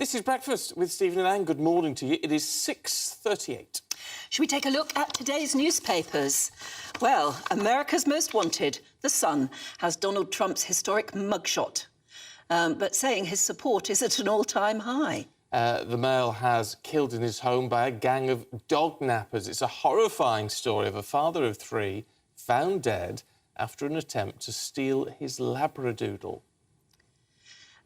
This is Breakfast with Stephen and Anne. Good morning to you. It is 6:38. Should we take a look at today's newspapers? Well, America's Most Wanted, The Sun, has Donald Trump's historic mugshot, but saying his support is at an all-time high. The Mail has killed in his home by a gang of dog nappers. It's a horrifying story of a father of three found dead after an attempt to steal his Labradoodle.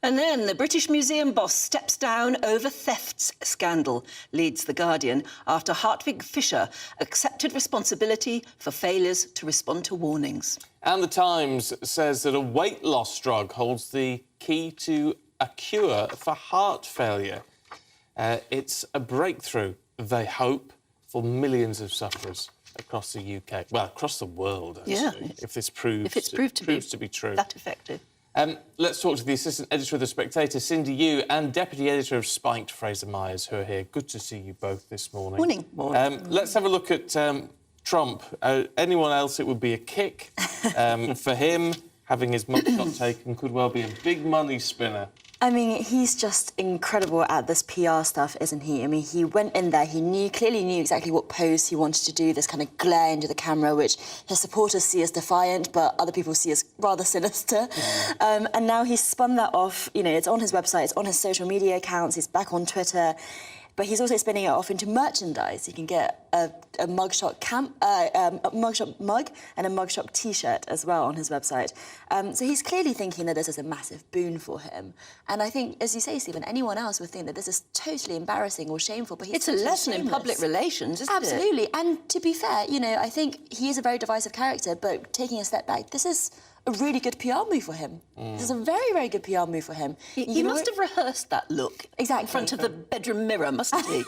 And then the British Museum boss steps down over thefts scandal, leads The Guardian, after Hartwig Fischer accepted responsibility for failures to respond to warnings. And The Times says that a weight loss drug holds the key to a cure for heart failure. It's a breakthrough, they hope, for millions of sufferers across the UK. Well, across the world, actually, yeah, if this proves, if it's proved to be true. That effective. Let's talk to the assistant editor of The Spectator, Cindy Yu, and deputy editor of Spiked, Fraser Myers, who are here. Good to see you both this morning. Morning. Let's have a look at Trump. Anyone else, it would be a kick. For him, having his mugshot taken could well be a big money spinner. I mean, he's just incredible at this PR stuff, isn't he? I mean, he went in there, he clearly knew exactly what pose he wanted to do, this kind of glare into the camera, which his supporters see as defiant, but other people see as rather sinister. And now he's spun that off, you know, it's on his website, it's on his social media accounts, he's back on Twitter, but he's also spinning it off into merchandise. You can get a mugshot mugshot mug and a mugshot T-shirt as well on his website. So he's clearly thinking that this is a massive boon for him. And I think, as you say, Stephen, anyone else would think that this is totally embarrassing or shameful, but he's It's a lesson in public relations, isn't it? Absolutely. And to be fair, you know, I think he is a very divisive character, but taking a step back, this is a really good PR move for him. This is a very, very good PR move for him. He must have rehearsed that look exactly in front of the bedroom mirror, mustn't he?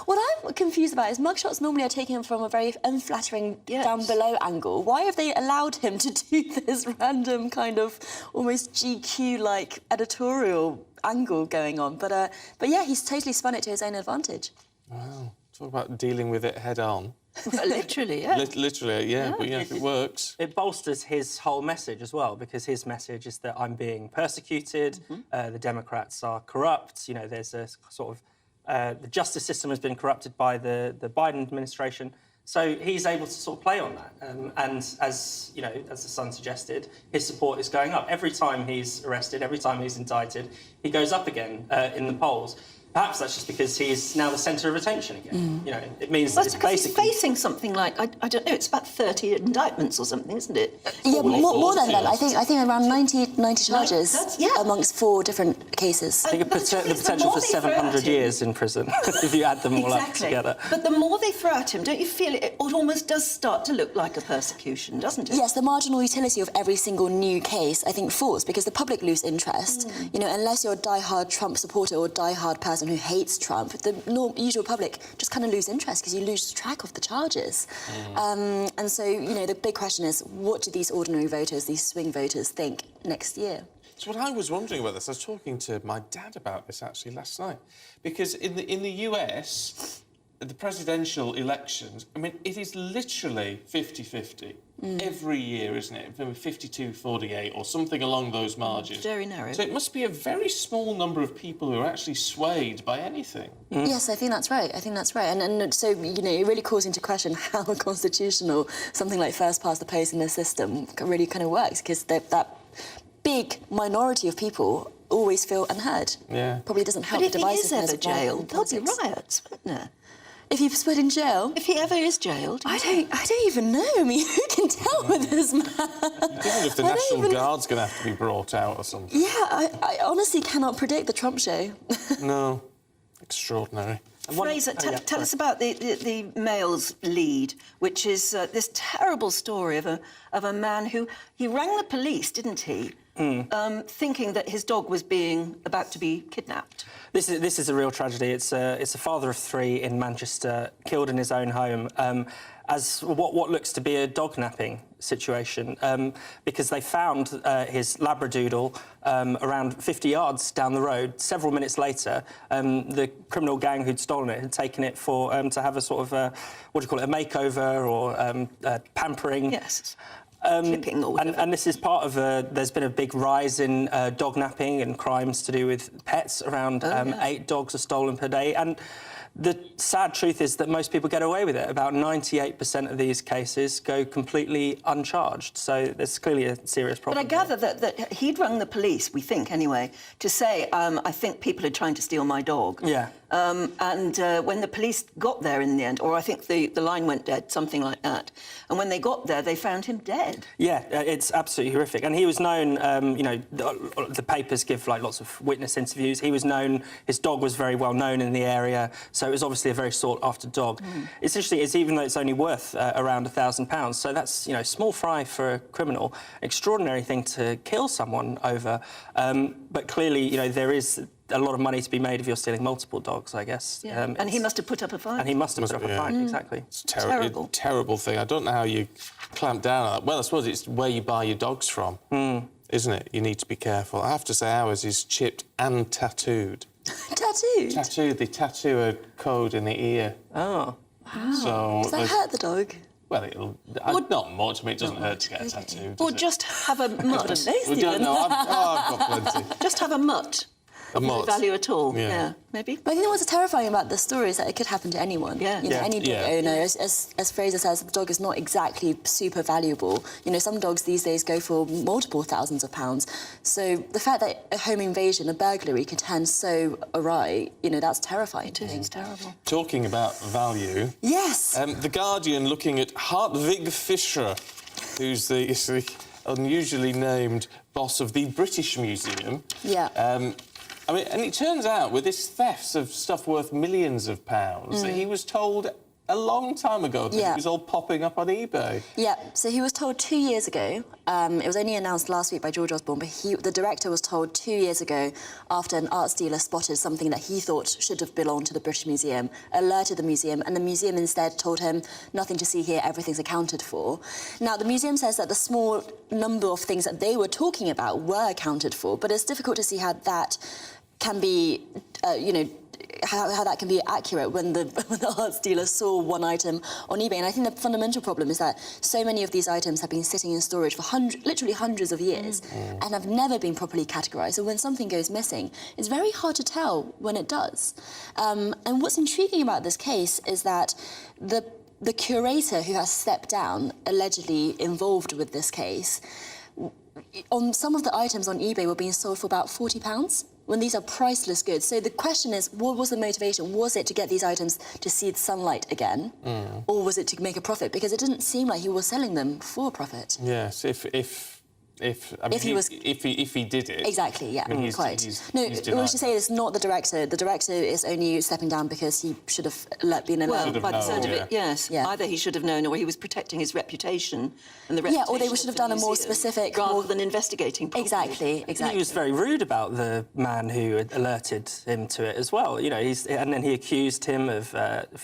What I'm confused about is mugshots normally are taken from a very unflattering down below angle. Why have they allowed him to do this random kind of almost GQ-like editorial angle going on? But yeah, he's totally spun it to his own advantage. Wow. Talk about dealing with it head on. Literally, yeah. Literally, yeah. But yeah, if it works. It bolsters his whole message as well, because his message is that I'm being persecuted, the Democrats are corrupt, you know, there's a sort of... the justice system has been corrupted by the Biden administration. So he's able to sort of play on that. And as, you know, as the Sun suggested, his support is going up. Every time he's arrested, every time he's indicted, he goes up again in the polls. Perhaps that's just because he's now the centre of attention again. You know, it means Well, that it's because basically... he's facing something like, I don't know, it's about 30 indictments or something, isn't it? Yeah, more than that. I think around 90 charges yeah. amongst 4 different cases. I think the potential for 700 years in prison, if you add them all up together. But the more they throw at him, don't you feel it almost does start to look like a persecution, doesn't it? Yes, the marginal utility of every single new case, I think, falls because the public lose interest. You know, unless you're a die-hard Trump supporter or a die-hard person who hates Trump, the usual public just kind of lose interest because you lose track of the charges. And so, you know, the big question is, what do these ordinary voters, these swing voters, think next year? So what I was wondering about this, I was talking to my dad about this actually last night, because in the US, the presidential elections, I mean, it is literally 50-50 every year, isn't it? 52-48 or something along those margins. Very narrow. So it must be a very small number of people who are actually swayed by anything. Yes, I think that's right. And so, you know, it really calls into question how constitutional something like first past the post in the system really kind of works, because that big minority of people always feel unheard. Yeah. Probably doesn't help But the if he is divisiveness ever of jailed, there'll be politics. riots, won't there? If he was put in jail? If he ever is jailed... I don't even know. I mean, who can tell with this man? I don't know if the National Guard's going to have to be brought out or something. Yeah, I honestly cannot predict the Trump show. No. Extraordinary. Fraser, tell us about the Mail's lead, which is this terrible story of a man who... He rang the police, didn't he? Thinking that his dog was about to be kidnapped. This is a real tragedy. It's a father of 3 in Manchester, killed in his own home, as what looks to be a dog napping situation, because they found his Labradoodle around 50 yards down the road. Several minutes later, the criminal gang who'd stolen it had taken it for to have a sort of a makeover or pampering. Yes. clipping or whatever. And this is part of there's been a big rise in dog napping and crimes to do with pets. Around 8 dogs are stolen per day. And the sad truth is that most people get away with it. About 98% of these cases go completely uncharged. So there's clearly a serious problem. But I gather that he'd rung the police, we think anyway, to say, I think people are trying to steal my dog. Yeah. And when the police got there in the end, or I think the line went dead, something like that, and when they got there, they found him dead. Yeah, it's absolutely horrific. And he was known, you know, the papers give like lots of witness interviews. He was known, his dog was very well known in the area, so it was obviously a very sought-after dog. It's interesting, even though it's only worth around £1,000, so that's, you know, small fry for a criminal, extraordinary thing to kill someone over. But clearly, you know, there is a lot of money to be made if you're stealing multiple dogs, I guess. Yeah. And he must have put up a fight. And he must have put up a fight, exactly. It's terrible. Terrible thing. I don't know how you clamp down on that. Well, I suppose it's where you buy your dogs from, isn't it? You need to be careful. I have to say ours is chipped and tattooed. Tattooed? Tattooed. They tattoo a code in the ear. Oh. So Does that hurt the dog? well, it'll... not much. I mean, it doesn't hurt to get a tattoo, does Or it? just have a mutt. We don't know. I've got plenty. Just have a mutt. A No mutt. value at all. Yeah. Maybe. But I think what's terrifying about this story is that it could happen to anyone. Yeah. You know, Yeah. any dog Yeah. owner, as Fraser says, the dog is not exactly super valuable. You know, some dogs these days go for multiple thousands of pounds. So the fact that a home invasion, a burglary, can turn so awry, you know, that's terrifying to me. It's terrible. Talking about value... Yes. The Guardian looking at Hartwig Fischer, who's the unusually named boss of the British Museum. Yeah. I mean, and it turns out with this thefts of stuff worth millions of pounds that he was told a long time ago that it was all popping up on eBay. Yeah, so he was told 2 years ago. It was only announced last week by George Osborne, but the director was told 2 years ago after an art dealer spotted something that he thought should have belonged to the British Museum, alerted the museum, and the museum instead told him, nothing to see here, everything's accounted for. Now, the museum says that the small number of things that they were talking about were accounted for, but it's difficult to see how that can be, you know, how that can be accurate when the arts dealer saw one item on eBay. And I think the fundamental problem is that so many of these items have been sitting in storage for literally hundreds of years and have never been properly categorised. So when something goes missing, it's very hard to tell when it does. And what's intriguing about this case is that the curator who has stepped down, allegedly involved with this case, on some of the items on eBay were being sold for about £40, when these are priceless goods. So the question is, what was the motivation? Was it to get these items to see the sunlight again? Or was it to make a profit? Because it didn't seem like he was selling them for a profit. Yes, if he did it. Exactly, yeah, I mean, quite. he's No, denied we should say it's not the director. The director is only stepping down because he should have been allowed. Should Well, by the have sound of known, it, yes. Yeah. Either he should have known or he was protecting his reputation and the reputation or they of should have the done a more museum, specific... rather than investigating properly. Exactly. He was very rude about the man who had alerted him to it as well. You know, and then he accused him of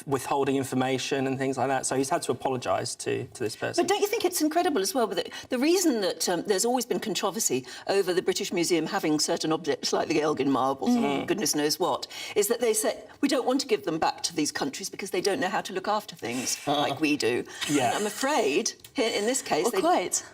withholding information and things like that. So he's had to apologise to this person. But don't you think it's incredible as well? The reason that there's always been controversy over the British Museum having certain objects like the Elgin marbles, or goodness knows what, is that they say, we don't want to give them back to these countries because they don't know how to look after things like we do. Yeah. And I'm afraid, here, in this case...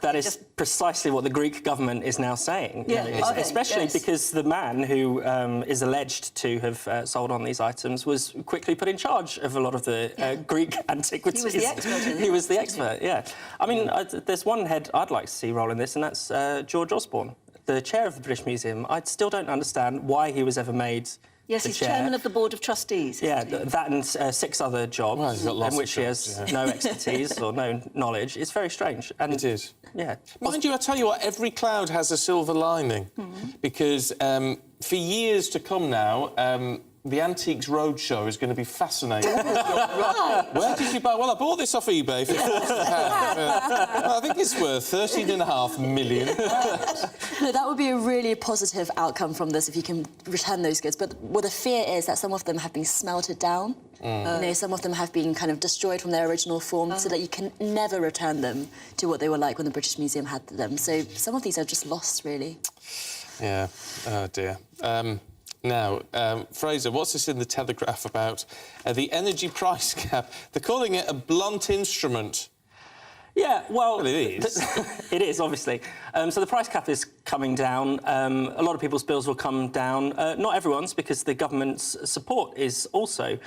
That is precisely what the Greek government is now saying. Yeah, you know, especially yes. because the man who is alleged to have sold on these items was quickly put in charge of a lot of the Greek antiquities. He was the expert in He it. was the expert, yeah. I mean, there's one head I'd like to see roll in this, and that's George Osborne, the chair of the British Museum. I still don't understand why he was ever made Yes, the he's chair. chairman of the Board of Trustees. Yeah, that and 6 other jobs Well, he's got lots in which of he jobs, has no expertise or no knowledge. It's very strange. And It is. Yeah. Mind you, I tell you what, every cloud has a silver lining. Because for years to come now, the Antiques Roadshow is going to be fascinating. Right. Where did you buy? Well, I bought this off eBay for £40. Well, I think it's worth £13.5 million. No, that would be a really positive outcome from this if you can return those goods. But what the fear is that some of them have been smelted down. You know, some of them have been kind of destroyed from their original form so that you can never return them to what they were like when the British Museum had them. So some of these are just lost, really. Yeah. Oh, dear. Now, Fraser, what's this in the Telegraph about? The energy price cap. They're calling it a blunt instrument. Yeah, well, Well, it is. It is, obviously. So the price cap is coming down. A lot of people's bills will come down. Not everyone's, because the government's support is also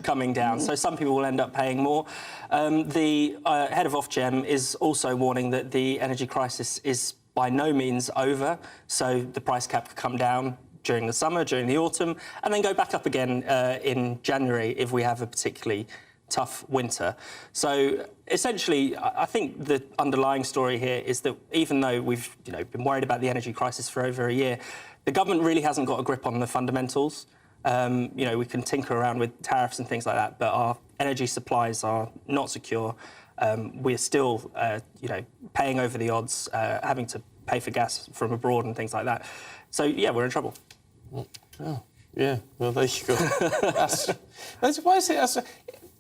coming down. So some people will end up paying more. The head of Ofgem is also warning that the energy crisis is by no means over. So the price cap could come down during the summer, during the autumn, and then go back up again in January if we have a particularly tough winter. So essentially, I think the underlying story here is that even though we've been worried about the energy crisis for over a year, the government really hasn't got a grip on the fundamentals. We can tinker around with tariffs and things like that, but our energy supplies are not secure. We're still, paying over the odds, having to pay for gas from abroad and things like that. So, yeah, we're in trouble. Oh, yeah. Well, there you go. Why is it...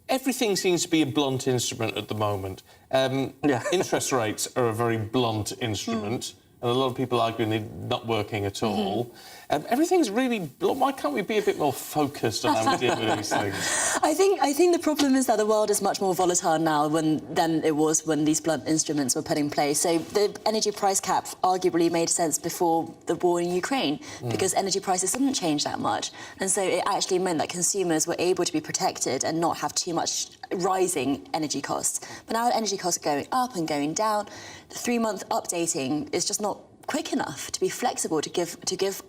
Everything seems to be a blunt instrument at the moment. Interest rates are a very blunt instrument, and a lot of people arguing they're not working at all. Everything's really blunt. Why can't we be a bit more focused on how we deal with these things? I think the problem is that the world is much more volatile now than it was when these blunt instruments were put in place. So the energy price cap arguably made sense before the war in Ukraine, because energy prices didn't change that much. And so it actually meant that consumers were able to be protected and not have too much rising energy costs. But now energy costs are going up and going down. The 3-month updating is just not quick enough to be flexible to give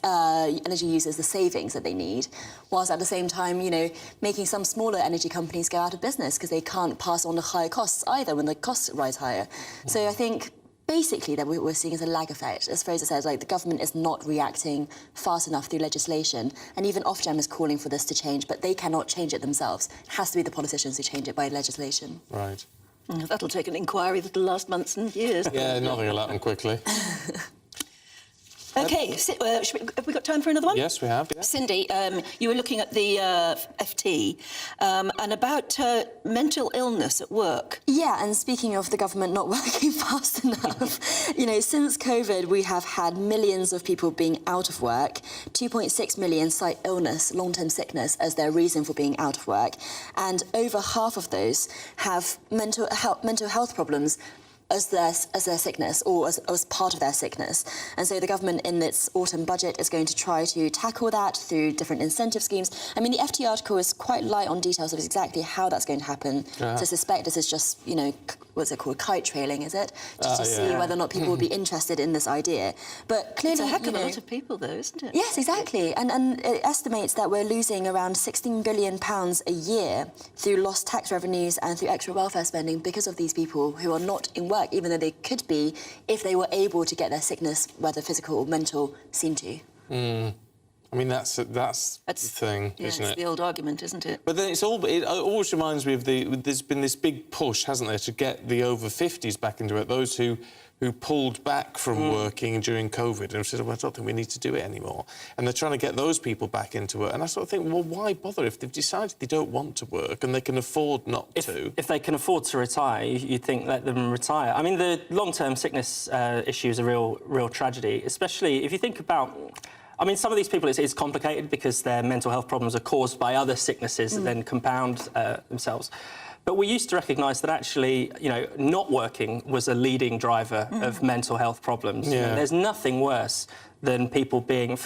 energy users the savings that they need, whilst at the same time, making some smaller energy companies go out of business because they can't pass on the higher costs either when the costs rise higher. So I think basically that what we're seeing is a lag effect. As Fraser says, the government is not reacting fast enough through legislation, and even Ofgem is calling for this to change, but they cannot change it themselves. It has to be the politicians who change it by legislation. Right. That'll take an inquiry that'll last months and years. Yeah, nothing will happen quickly. OK, have we got time for another one? Yes, we have. Yeah. Cindy, you were looking at the FT and about mental illness at work. Yeah, and speaking of the government not working fast enough, since COVID, we have had millions of people being out of work. 2.6 million cite illness, long-term sickness, as their reason for being out of work. And over half of those have mental health problems as their sickness, or as part of their sickness. And so the government in its autumn budget is going to try to tackle that through different incentive schemes. I mean, the FT article is quite light on details of exactly how that's going to happen. So I suspect this is just, what's it called, kite trailing, is it? Just to see whether or not people will be interested in this idea. But clearly, it's a heck of a lot of people, though, isn't it? Yes, exactly. And it estimates that we're losing around £16 billion a year through lost tax revenues and through extra welfare spending because of these people who are not in work, even though they could be if they were able to get their sickness, whether physical or mental, seen to. I mean, that's the thing, isn't it? It's the old argument, isn't it? But then it always reminds me of there's been this big push, hasn't there, to get the over 50s back into it, those who pulled back from working during COVID and said, well, I don't think we need to do it anymore. And they're trying to get those people back into it. And I sort of think, well, why bother if they've decided they don't want to work and they can afford not to? If they can afford to retire, you'd think let them retire. I mean, the long-term sickness issue is a real tragedy, especially if you think about... I mean, some of these people, it's complicated because their mental health problems are caused by other sicknesses that then compound themselves. But we used to recognise that actually, not working was a leading driver of mental health problems. Yeah. There's nothing worse than people being,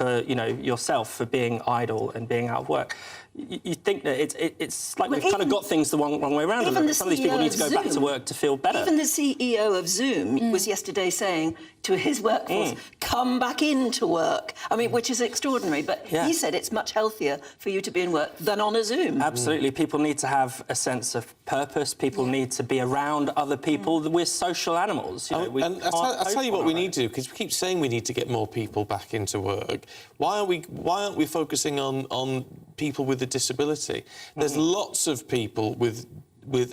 yourself, for being idle and being out of work. You think that it's like we've kind of got things the wrong way around. Some of these people need to go back to work to feel better. Even the CEO of Zoom was yesterday saying to his workforce, come back into work. I mean, which is extraordinary. But he said it's much healthier for you to be in work than on a Zoom. Absolutely. People need to have a sense of purpose. People need to be around other people. We're social animals. I'll tell you what we need to do, because we keep saying we need to get more people back into work. Why aren't we focusing on people with a disability? There's lots of people with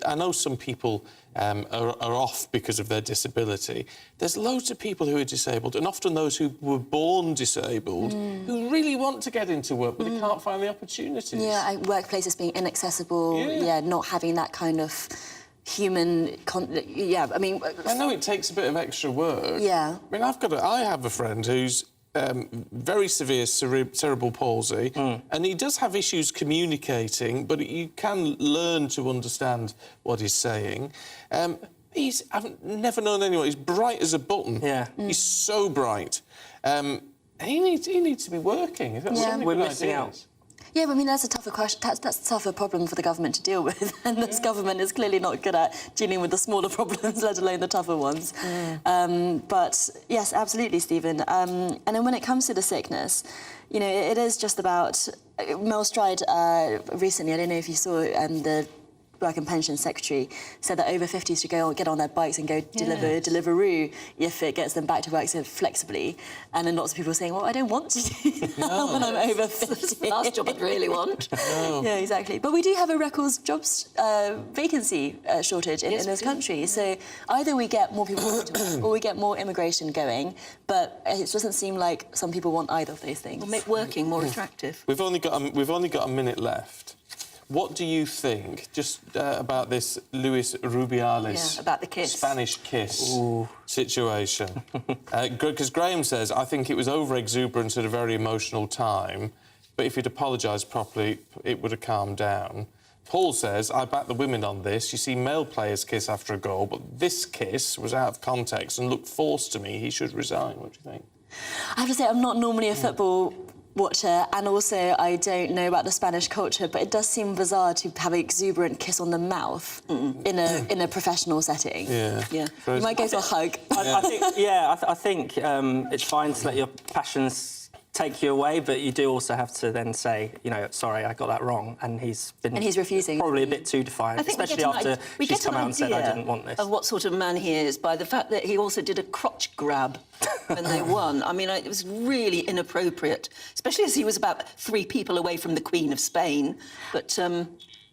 I know some people are off because of their disability. There's loads of people who are disabled, and often those who were born disabled, who really want to get into work, but they can't find the opportunities. Yeah, workplaces being inaccessible, not having that kind of human... I mean... I know it takes a bit of extra work. Yeah. I mean, I have a friend who's very severe cerebral palsy, and he does have issues communicating, but you can learn to understand what he's saying. I've never known anyone. He's bright as a button. Yeah. He's so bright. He needs to be working. He's got so many We're good missing ideas. Yeah, but I mean, that's a tougher question. That's a tougher problem for the government to deal with. And this government is clearly not good at dealing with the smaller problems, let alone the tougher ones. But yes, absolutely, Stephen. And then when it comes to the sickness, you know, it is just about... Mel Stride recently, I don't know if you saw the Work and Pension Secretary said that over 50s should get on their bikes and go deliver Deliveroo if it gets them back to work so flexibly. And then lots of people are saying, well, I don't want to do that when I'm over 50. That's the last job I'd really want. No. Yeah, exactly. But we do have a records jobs vacancy shortage in this country. So either we get more people or we get more immigration going. But it doesn't seem like some people want either of those things. We'll make working more attractive. We've only got a minute left. What do you think, just about this Luis Rubiales about the kiss. Spanish kiss situation? Because Graham says, I think it was over-exuberance at a very emotional time, but if he'd apologised properly, it would have calmed down. Paul says, I back the women on this. You see male players kiss after a goal, but this kiss was out of context and looked forced to me. He should resign. What do you think? I have to say, I'm not normally a football watcher, and also I don't know about the Spanish culture, but it does seem bizarre to have an exuberant kiss on the mouth in a professional setting. Yeah. You might go for a hug. I think it's fine to let your passions take you away, but you do also have to then say, you know, sorry, I got that wrong, and he's refusing. Probably a bit too defiant, especially after she's come out and said, I didn't want this. Of what sort of man he is by the fact that he also did a crotch grab when they won. I mean, it was really inappropriate, especially as he was about 3 people away from the Queen of Spain. But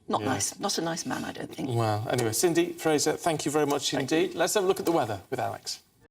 not nice, not a nice man, I don't think. Well, anyway, Cindy, Fraser, thank you very much indeed. Let's have a look at the weather with Alex.